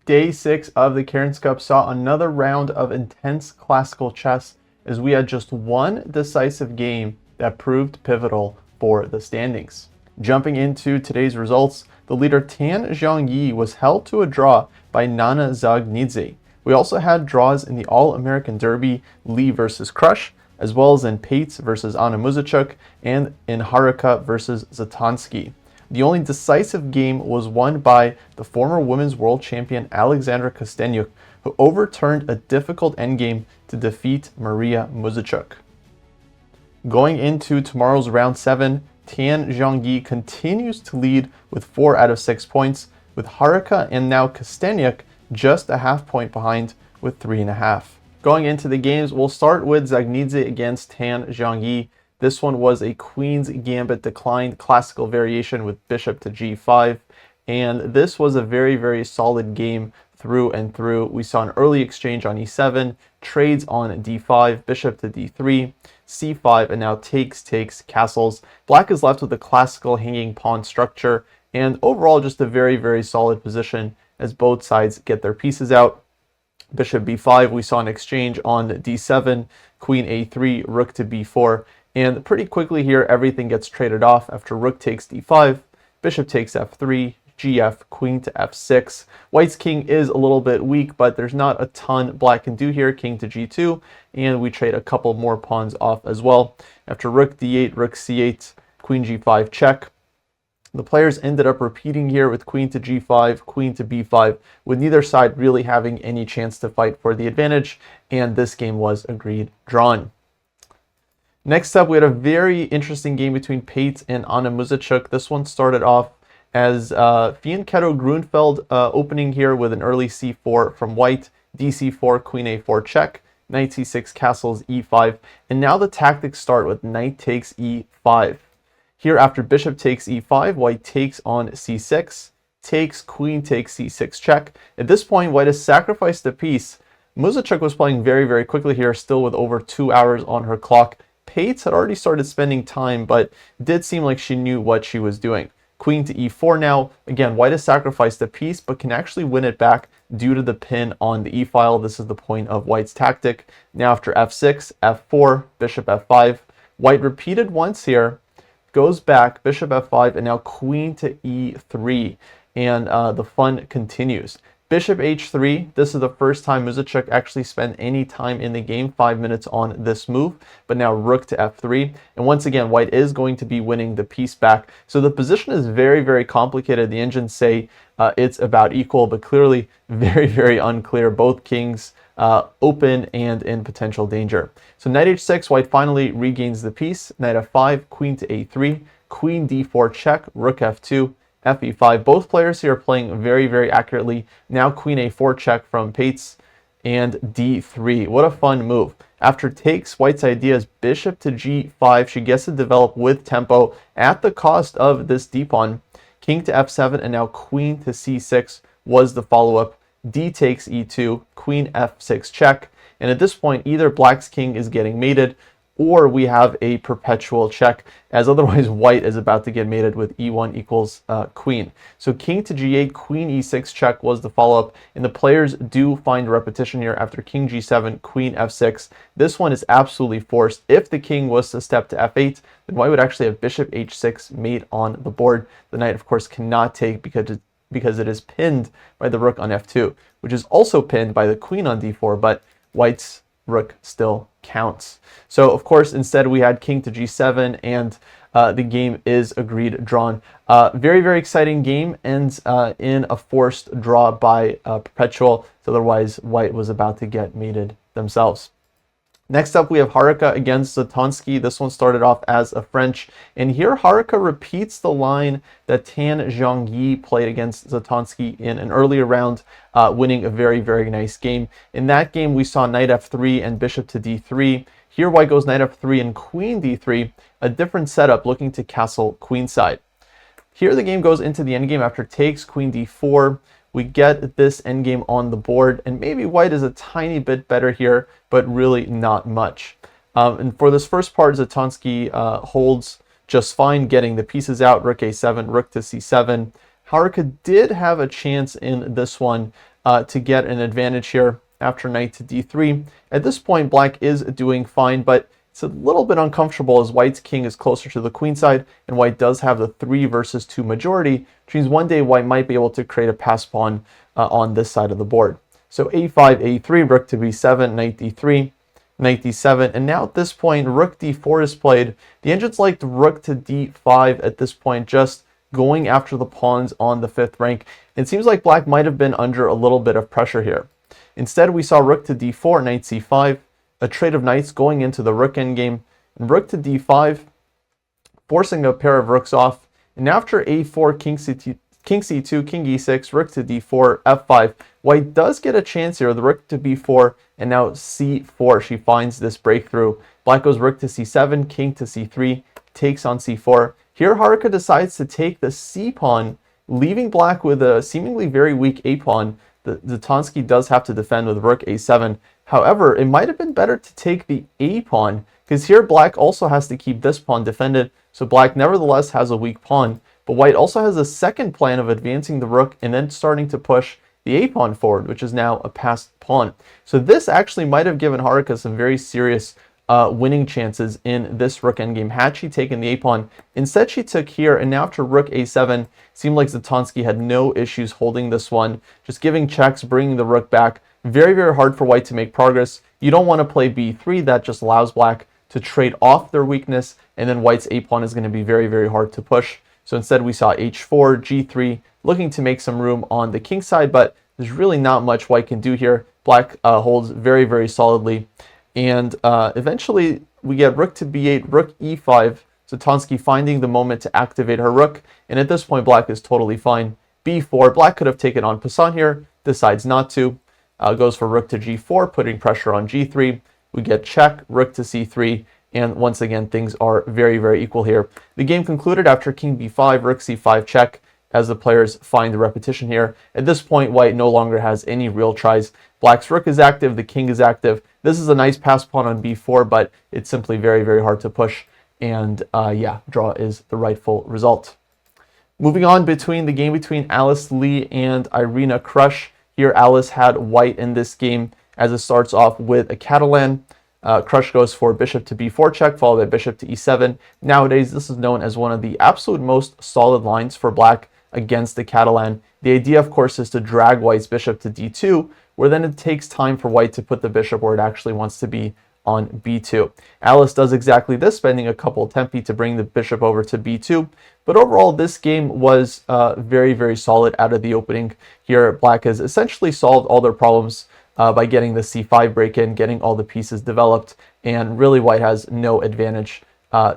Day 6 of the Cairns Cup saw another round of intense classical chess as we had just one decisive game that proved pivotal for the standings. Jumping into today's results, the leader Tan Zhongyi was held to a draw by Nana Dzagnidze. We also had draws in the All-American Derby, Lee versus Krush, as well as in Paehtz versus Muzychuk, and in Harika versus Zatonskih. The only decisive game was won by the former women's world champion Alexandra Kosteniuk, who overturned a difficult endgame to defeat Mariya Muzychuk. Going into tomorrow's round 7, Tan Zhongyi continues to lead with 4 out of 6 points, with Harika and now Kosteniuk just a half point behind with 3.5. Going into the games, we'll start with Dzagnidze against Tan Zhongyi. This one was a Queen's Gambit declined classical variation with bishop to g5, and this was a very, very solid game through and through. We saw an early exchange on e7, trades on d5, bishop to d3, c5, and now takes, castles. Black is left with a classical hanging pawn structure, and overall just a very, very solid position as both sides get their pieces out. Bishop b5, we saw an exchange on d7, queen a3, rook to b4, and pretty quickly here everything gets traded off after rook takes d5, bishop takes f3, gf, queen to f6. White's king is a little bit weak, but there's not a ton black can do here. King to g2, and we trade a couple more pawns off as well. After rook d8, rook c8, queen g5 check. The players ended up repeating here with queen to g5, queen to b5, with neither side really having any chance to fight for the advantage, and this game was agreed drawn. Next up, we had a very interesting game between Paehtz and Muzychuk. This one started off as Fianchetto Grunfeld opening here with an early c4 from white, dc4, queen a4 check, knight c6, castles e5, and now the tactics start with knight takes e5. Here, after bishop takes e5, white takes on c6, takes, queen takes c6 check. At this point, white has sacrificed the piece. Muzychuk was playing very, very quickly here, still with over 2 hours on her clock. Paehtz had already started spending time, but did seem like she knew what she was doing. Queen to e4 now. Again, white has sacrificed a piece, but can actually win it back due to the pin on the e-file. This is the point of white's tactic. Now after f6, f4, bishop f5. White repeated once here, goes back, bishop f5, and now queen to e3. And the fun continues. Bishop h3, this is the first time Muzychuk actually spent any time in the game, 5 minutes on this move, but now rook to f3, and once again, white is going to be winning the piece back. So the position is very, very complicated. The engines say it's about equal, but clearly very, very unclear. Both kings open and in potential danger. So knight h6, white finally regains the piece. Knight f5, queen to a3, queen d4 check, rook f2, fe5. Both players here are playing very, very accurately. Now queen a4 check from Paehtz and d3. What a fun move. After takes, white's idea is bishop to g5. She gets to develop with tempo at the cost of this d-pawn. King to f7, and now queen to c6 was the follow-up. D takes e2, queen f6 check. And at this point, either black's king is getting mated, or we have a perpetual check, as otherwise white is about to get mated with e1 equals queen. So king to g8, queen e6 check was the follow-up, and the players do find a repetition here after king g7, queen f6. This one is absolutely forced. If the king was to step to f8, then white would actually have bishop h6 mate on the board. The knight, of course, cannot take because it is pinned by the rook on f2, which is also pinned by the queen on d4, but white's rook still counts. So of course, instead we had king to g7, and the game is agreed drawn. Very, very exciting game, ends in a forced draw by perpetual. So otherwise white was about to get mated themselves. Next up, we have Harika against Zatonskih. This one started off as a French, and here Harika repeats the line that Tan Zhongyi played against Zatonskih in an earlier round, winning a very, very nice game. In that game, we saw knight f3 and bishop to d3. Here, white goes knight f3 and queen d3, a different setup looking to castle queenside. Here, the game goes into the endgame after takes, queen d4. We get this endgame on the board, and maybe white is a tiny bit better here, but really not much. And for this first part, Zatonskih holds just fine, getting the pieces out, rook a7, rook to c7. Harika did have a chance in this one, to get an advantage here after knight to d3. At this point, black is doing fine, but it's a little bit uncomfortable as white's king is closer to the queen side, and white does have the 3 versus 2 majority, which means one day white might be able to create a pass pawn on this side of the board. So a5, a3, rook to b7, knight d3, knight d7, and now at this point, rook d4 is played. The Engines liked rook to d5 at this point, just going after the pawns on the 5th rank. It seems like black might have been under a little bit of pressure here. Instead, we saw rook to d4, knight c5, a trade of knights going into the rook endgame, and rook to d5, forcing a pair of rooks off. And after a4, king c2, king e6, rook to d4, f5, white does get a chance here. The rook to b4, and now c4. She finds this breakthrough. Black goes rook to c7, king to c3, takes on c4. Here, Harika decides to take the c pawn, leaving black with a seemingly very weak a pawn. The Zatonskih does have to defend with rook a7. However, it might have been better to take the a pawn, because here black also has to keep this pawn defended, so black nevertheless has a weak pawn. But white also has a second plan of advancing the rook and then starting to push the a pawn forward, which is now a passed pawn. So this actually might have given Harika some very serious winning chances in this rook endgame had she taken the a pawn. Instead, she took here, and now after rook a7, seemed like Zatonskih had no issues holding this one, just giving checks, bringing the rook back. Very, very hard for white to make progress. You don't want to play b3. That just allows black to trade off their weakness, and then white's a pawn is going to be very, very hard to push. So instead, we saw h4, g3, looking to make some room on the king side, but there's really not much white can do here. Black holds very, very solidly. And eventually, we get rook to b8, rook e5, Zatonskih finding the moment to activate her rook. And at this point, black is totally fine. b4, black could have taken on Paehtz here, decides not to. Goes for rook to g4, putting pressure on g3. We get check, rook to c3, and once again, things are very, very equal here. The game concluded after king b5, rook c5 check, as the players find the repetition here. At this point, white no longer has any real tries. Black's rook is active, the king is active. This is a nice pass pawn on b4, but it's simply very, very hard to push. And yeah, draw is the rightful result. Moving on between the game between Alice Lee and Irina Krush. Here, Alice had white in this game as it starts off with a Catalan. Krush goes for bishop to b4 check, followed by bishop to e7. Nowadays, this is known as one of the absolute most solid lines for black against the Catalan. The idea, of course, is to drag white's bishop to d2, where then it takes time for white to put the bishop where it actually wants to be on b2. Alice does exactly this, spending a couple tempi to bring the bishop over to b2. But overall, this game was very, very solid out of the opening. Here, black has essentially solved all their problems by getting the c5 break-in, getting all the pieces developed, and really white has no advantage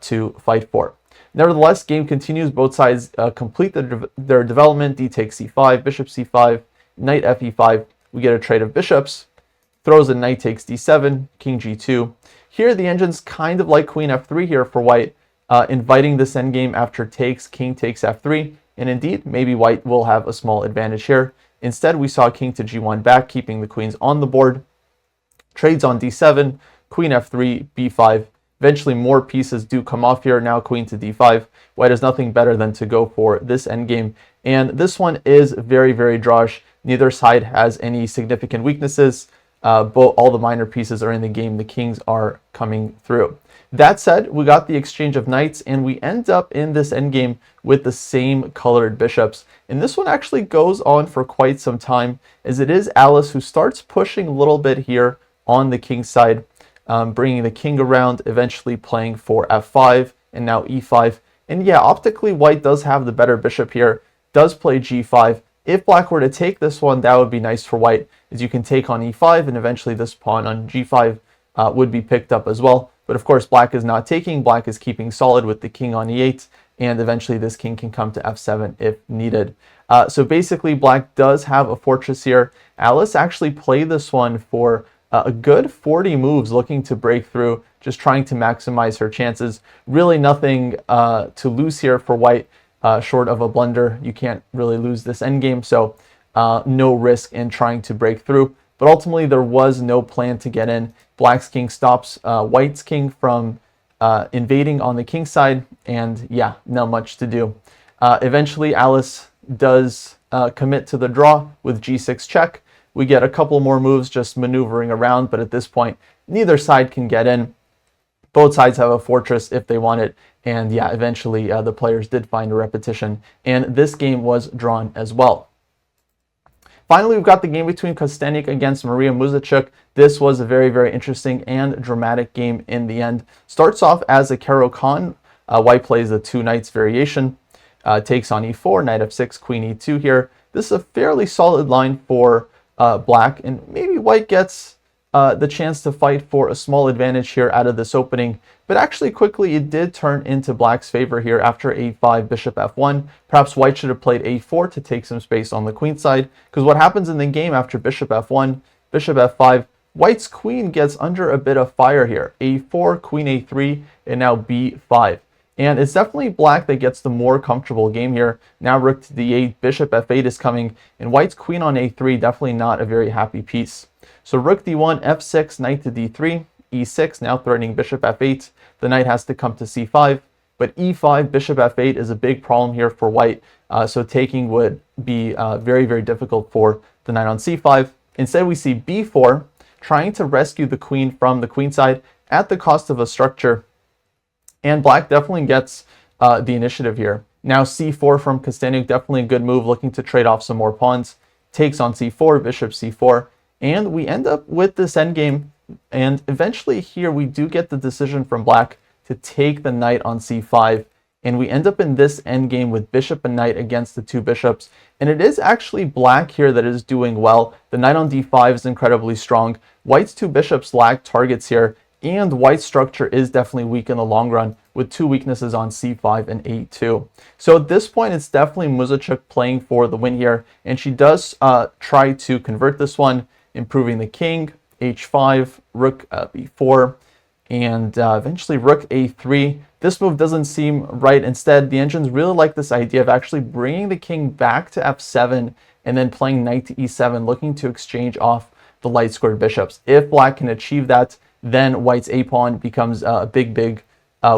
to fight for. Nevertheless, game continues. Both sides complete their development. D takes c5, bishop c5, knight fe5. We get a trade of bishops. Throws a knight takes d7, king g2. Here, the Engines kind of like queen f3 here for white, inviting this endgame after takes, king takes f3. And indeed, maybe white will have a small advantage here. Instead, we saw king to g1 back, keeping the queens on the board. Trades on d7, queen f3, b5. Eventually, more pieces do come off here. Now queen to d5. White has nothing better than to go for this endgame. And this one is very, very drawish. Neither side has any significant weaknesses. All the minor pieces are in the game. The kings are coming through. That said, we got the exchange of knights, and we end up in this endgame with the same colored bishops. And this one actually goes on for quite some time, as it is Alice who starts pushing a little bit here on the king side, bringing the king around, eventually playing for f5 and now e5. And yeah, optically, white does have the better bishop here, does play g5. If black were to take this one, that would be nice for white, as you can take on e5, and eventually this pawn on g5 would be picked up as well. But of course, black is not taking. Black is keeping solid with the king on e8, and eventually this king can come to f7 if needed. So basically, black does have a fortress here. Alice actually played this one for a good 40 moves, looking to break through, just trying to maximize her chances. Really nothing to lose here for white. Short of a blunder, you can't really lose this endgame, so no risk in trying to break through. But ultimately, there was no plan to get in. Black's king stops white's king from invading on the king side, and yeah, not much to do. Eventually, Alice does commit to the draw with g6 check. We get a couple more moves just maneuvering around, but at this point, neither side can get in. Both sides have a fortress if they want it, and yeah, eventually the players did find a repetition, and this game was drawn as well. Finally, we've got the game between Kosteniuk against Mariya Muzychuk. This was a very, very interesting and dramatic game in the end. Starts off as a Caro-Kann. White plays a 2 knights variation, takes on e4, knight f6, queen e2 here. This is a fairly solid line for black, and maybe white gets the chance to fight for a small advantage here out of this opening, but actually quickly it did turn into black's favor here after a5, bishop f1. Perhaps white should have played a4 to take some space on the queen side, because what happens in the game after bishop f1, bishop f5, white's queen gets under a bit of fire here. a4, queen a3, and now b5. And it's definitely black that gets the more comfortable game here. Now rook to d8, bishop f8 is coming, and white's queen on a3, definitely not a very happy piece. So rook d1, f6, knight to d3, e6, now threatening bishop f8. The knight has to come to c5, but e5, bishop f8 is a big problem here for white. So taking would be very, very difficult for the knight on c5. Instead, we see b4, trying to rescue the queen from the queen side at the cost of a structure. And black definitely gets the initiative here. Now c4 from Kosteniuk, definitely a good move, looking to trade off some more pawns. Takes on c4, bishop c4, and we end up with this endgame. And eventually here we do get the decision from black to take the knight on c5. And we end up in this endgame with bishop and knight against the 2 bishops. And it is actually black here that is doing well. The knight on d5 is incredibly strong. White's 2 bishops lack targets here, and white's structure is definitely weak in the long run, with 2 weaknesses on c5 and a2. So at this point, it's definitely Muzychuk playing for the win here, and she does try to convert this one, improving the king, h5, rook b4, and eventually rook a3. This move doesn't seem right. Instead, the engines really like this idea of actually bringing the king back to f7 and then playing knight to e7, looking to exchange off the light squared bishops. If black can achieve that, then white's a pawn becomes a big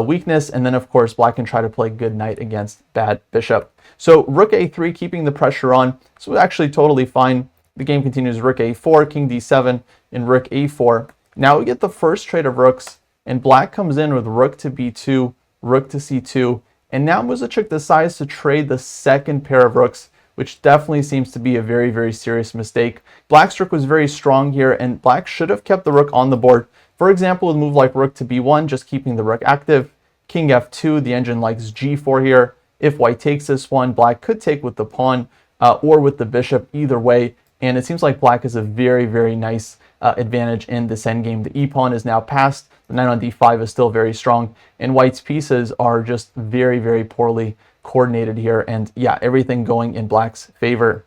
weakness, and then of course black can try to play good knight against bad bishop. So rook a3, keeping the pressure on. So actually totally fine. The game continues. Rook a4, king d7, and rook a4. Now we get the first trade of rooks, and black comes in with rook to b2, rook to c2, and now Muzychuk decides to trade the second pair of rooks, which definitely seems to be a very, very serious mistake. Black's rook was very strong here, and black should have kept the rook on the board. For example, with a move like rook to b1, just keeping the rook active. King f2, the engine likes g4 here. If white takes this one, black could take with the pawn or with the bishop, either way. And it seems like black has a very, very nice advantage in this endgame. The e-pawn is now passed. The knight on d5 is still very strong. And white's pieces are just very, very poorly coordinated here. And yeah, everything going in black's favor.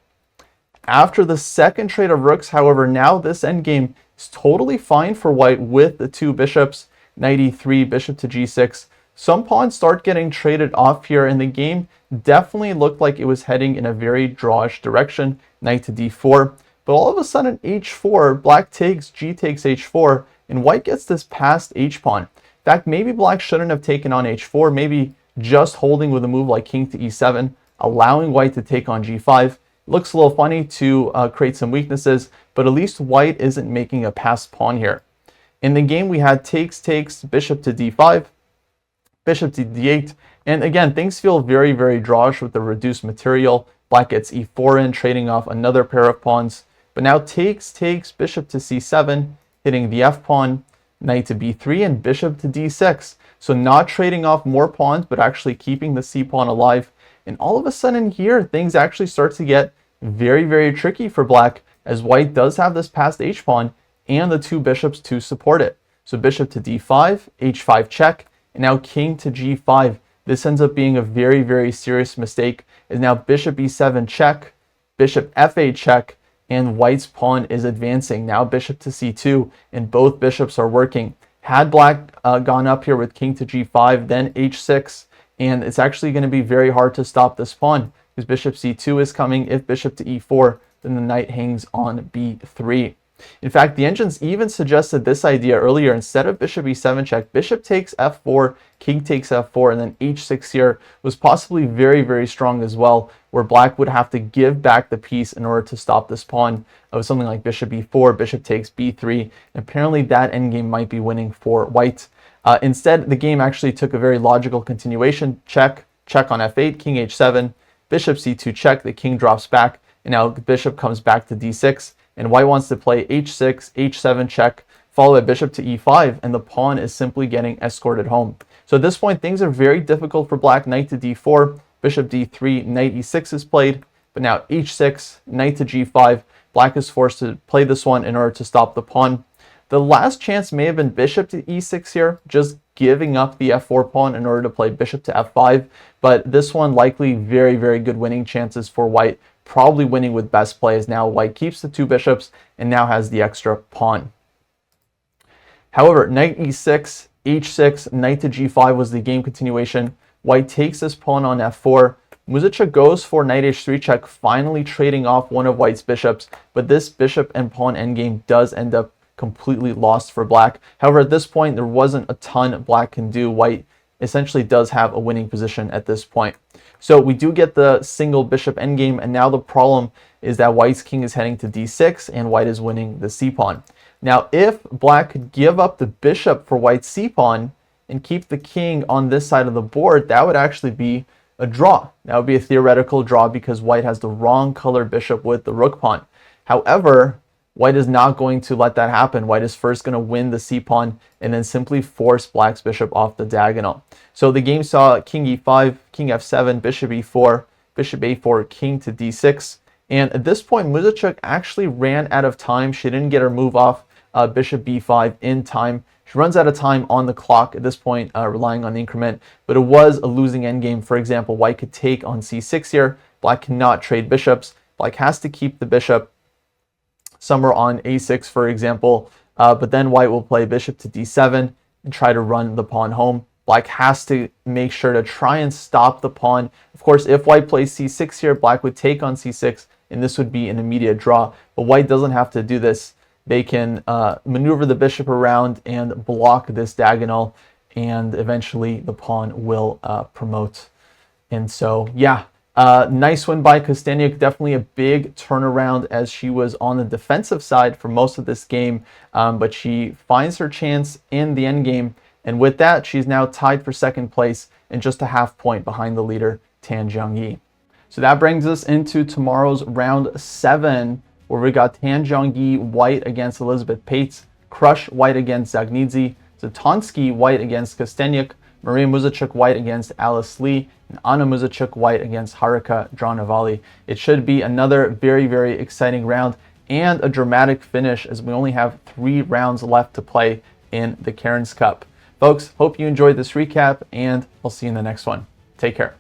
After the second trade of rooks, however, now this endgame is totally fine for white with the 2 bishops, knight e3, bishop to g6. Some pawns start getting traded off here, and the game definitely looked like it was heading in a very drawish direction, knight to d4. But all of a sudden, h4, black takes, g takes h4, and white gets this passed h-pawn. In fact, maybe black shouldn't have taken on h4, maybe just holding with a move like king to e7, allowing white to take on g5. Looks a little funny to create some weaknesses, but at least white isn't making a passed pawn here. In the game, we had takes, bishop to d5, bishop to d8, and again, things feel very, very drawish with the reduced material. Black gets e4 in, trading off another pair of pawns, but now takes, bishop to c7, hitting the f-pawn, knight to b3, and bishop to d6. So not trading off more pawns, but actually keeping the c-pawn alive. And all of a sudden here, things actually start to get very, very tricky for black, as white does have this passed h-pawn and the 2 bishops to support it. So bishop to d5, h5 check, and now king to g5. This ends up being a very, very serious mistake, as now bishop e7 check, bishop f8 check, and white's pawn is advancing. Now bishop to c2, and both bishops are working. Had black gone up here with king to g5, then h6, and it's actually going to be very hard to stop this pawn, because bishop c2 is coming. If bishop to e4, then the knight hangs on b3. In fact, the engines even suggested this idea earlier. Instead of bishop e7 check, bishop takes f4, king takes f4, and then h6 here was possibly very, very strong as well, where black would have to give back the piece in order to stop this pawn of something like bishop e4, bishop takes b3. And apparently that endgame might be winning for white. Instead, the game actually took a very logical continuation. Check, check on f8, king h7, bishop c2 check, the king drops back, and now the bishop comes back to d6, and white wants to play h6, h7 check, followed by bishop to e5, and the pawn is simply getting escorted home. So at this point, things are very difficult for black. Knight to d4, bishop d3, knight e6 is played, but now h6, knight to g5, black is forced to play this one in order to stop the pawn. The last chance may have been bishop to e6 here, just giving up the f4 pawn in order to play bishop to f5, but this one likely very, very good winning chances for white, probably winning with best play, as now white keeps the two bishops and now has the extra pawn. However, knight e6, h6, knight to g5 was the game continuation. White takes this pawn on f4. Muzychuk goes for knight h3 check, finally trading off one of white's bishops, but this bishop and pawn endgame does end up completely lost for black. However, at this point, there wasn't a ton black can do. White essentially does have a winning position at this point. So we do get the single bishop endgame, and now the problem is that white's king is heading to d6 and white is winning the c-pawn. Now, if black could give up the bishop for white's c-pawn and keep the king on this side of the board, that would actually be a draw. That would be a theoretical draw because white has the wrong color bishop with the rook pawn. However, white is not going to let that happen. White is first going to win the c-pawn and then simply force black's bishop off the diagonal. So the game saw king e5, king f7, bishop e4, bishop a4, king to d6. And at this point, Muzychuk actually ran out of time. She didn't get her move off bishop b5 in time. She runs out of time on the clock at this point, relying on the increment, but it was a losing endgame. For example, white could take on c6 here. Black cannot trade bishops. Black has to keep the bishop somewhere on a6, for example, but then white will play bishop to d7 and try to run the pawn home. Black has to make sure to try and stop the pawn. Of course, if white plays c6 here, black would take on c6, and this would be an immediate draw, but white doesn't have to do this. They can maneuver the bishop around and block this diagonal, and eventually the pawn will promote. And so, yeah, nice win by Kosteniuk. Definitely a big turnaround, as she was on the defensive side for most of this game, but she finds her chance in the endgame, and with that, she's now tied for second place and just a half point behind the leader, Zhongyi. So that brings us into tomorrow's round 7, where we got Zhongyi white against Elisabeth Paehtz, Krush white against Dzagnidze, Zatonskih white against Kosteniuk, Mariya Muzychuk white against Alice Lee, and Anna Muzychuk white against Harika Dronavalli. It should be another very, very exciting round and a dramatic finish, as we only have 3 rounds left to play in the Cairns Cup. Folks, hope you enjoyed this recap, and I'll see you in the next one. Take care.